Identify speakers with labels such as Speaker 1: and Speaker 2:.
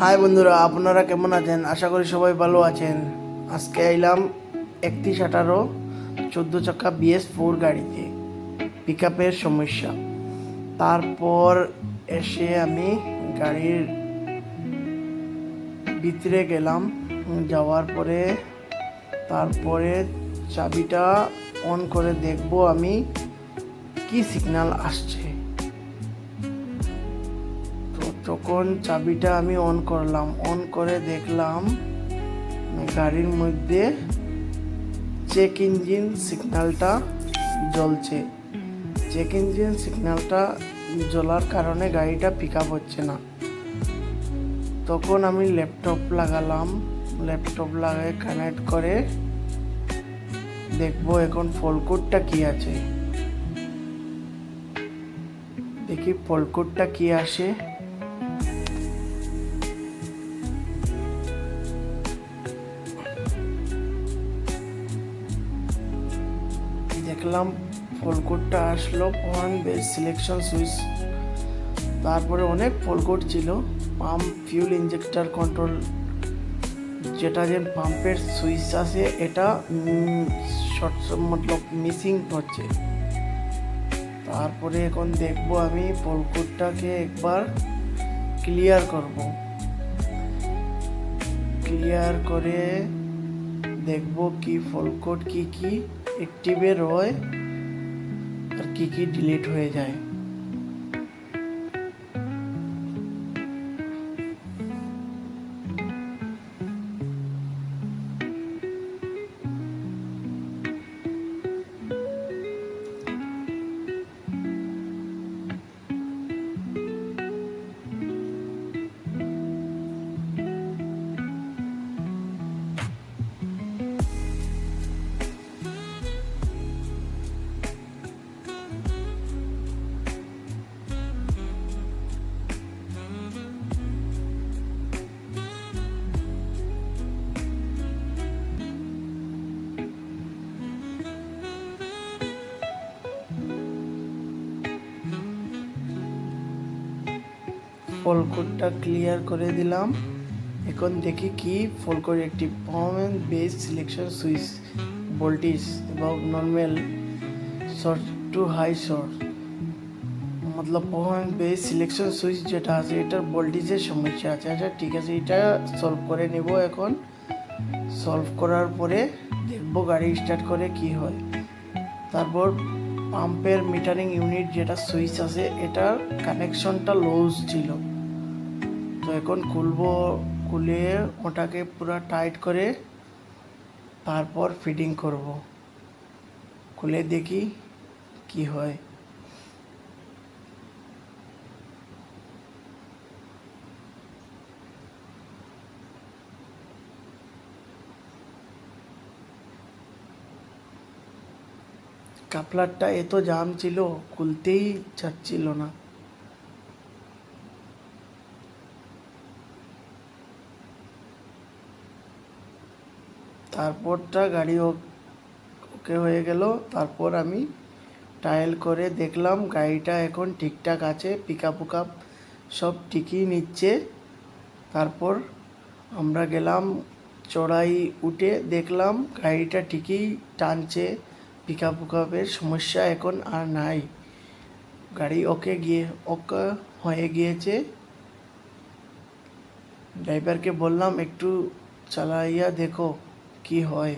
Speaker 1: High বন্ধুরা, আপনারা কেমন আছেন? আশা করি সবাই ভালো আছেন। আজকে এলাম 3118 14 চাকা BS4 গাড়িতে পিক আপের সমস্যা। তারপর এসে আমি গাড়ির ভিতরে গেলাম। যাওয়ার পরে তারপরে চাবিটা অন করে দেখব আমি কি সিগন্যাল আসছে। তখন চাবিটা আমি অন করলাম, অন করে দেখলাম গাড়ির মধ্যে চেক ইঞ্জিন সিগন্যালটা জ্বলছে। চেক ইঞ্জিন সিগন্যালটা জ্বলার কারণে গাড়িটা পিক আপ হচ্ছে না। তখন আমি ল্যাপটপ লাগালাম, ল্যাপটপ লাগিয়ে কানেক্ট করে দেখবো এখন ফল্ট কোডটা কি আছে। দেখি ফল্ট কোডটা কি আসে। দেখলাম ফল্ট কোডটা আসলো ওয়ান বেস সিলেকশন সুইচ। তারপরে অনেক ফল্ট কোড ছিল। পাম্প ফিউল ইঞ্জেক্টর কন্ট্রোল, যেটা যে পাম্পের সুইচ আছে এটা শর্ট মতলব মিসিং হচ্ছে। তারপরে এখন দেখবো আমি ফল্ট কোডটাকে একবার ক্লিয়ার করব। ক্লিয়ার করে দেখবো কি ফল্ট কোড কি কি অ্যাক্টিভে রয় আর কি কি ডিলিট হয়ে যায়। ফল্ট কোডটা ক্লিয়ার করে দিলাম। এখন দেখি কি ফল্ট কোড। একটি performance base selection switch voltage এবং normal short to high short মতলব পারফরম্যান্স বেস সিলেকশন সুইচ যেটা আছে এটার ভোল্টেজের সমস্যা আছে। আচ্ছা ঠিক আছে, এটা সলভ করে নেব। এখন সলভ করার পরে দেখবো গাড়ি স্টার্ট করে কি হয়। তারপর পাম্পের মিটারিং ইউনিট যেটা সুইচ আছে এটার কানেকশনটা লুজ ছিল। তো এখন খুলবো, খুলে ওটাকে পুরো টাইট করে তারপর ফিটিং করব। খুলে দেখি কি হয়। কাপলারটা এত জাম ছিল, খুলতেই চাচ্ছিল না। তারপরটা গাড়ি ওকে হয়ে গেল। তারপর আমি ট্রায়াল করে দেখলাম গাড়িটা এখন ঠিকঠাক আছে, পিক আপ সব ঠিকই নিচ্ছে। তারপর আমরা গেলাম চড়াই উঠে দেখলাম গাড়িটা ঠিকই টানছে, পিক আপের সমস্যা এখন আর নাই। গাড়ি ওকে হয়ে গিয়েছে। ড্রাইভারকে বললাম একটু চালাইয়া দেখো কি হয়।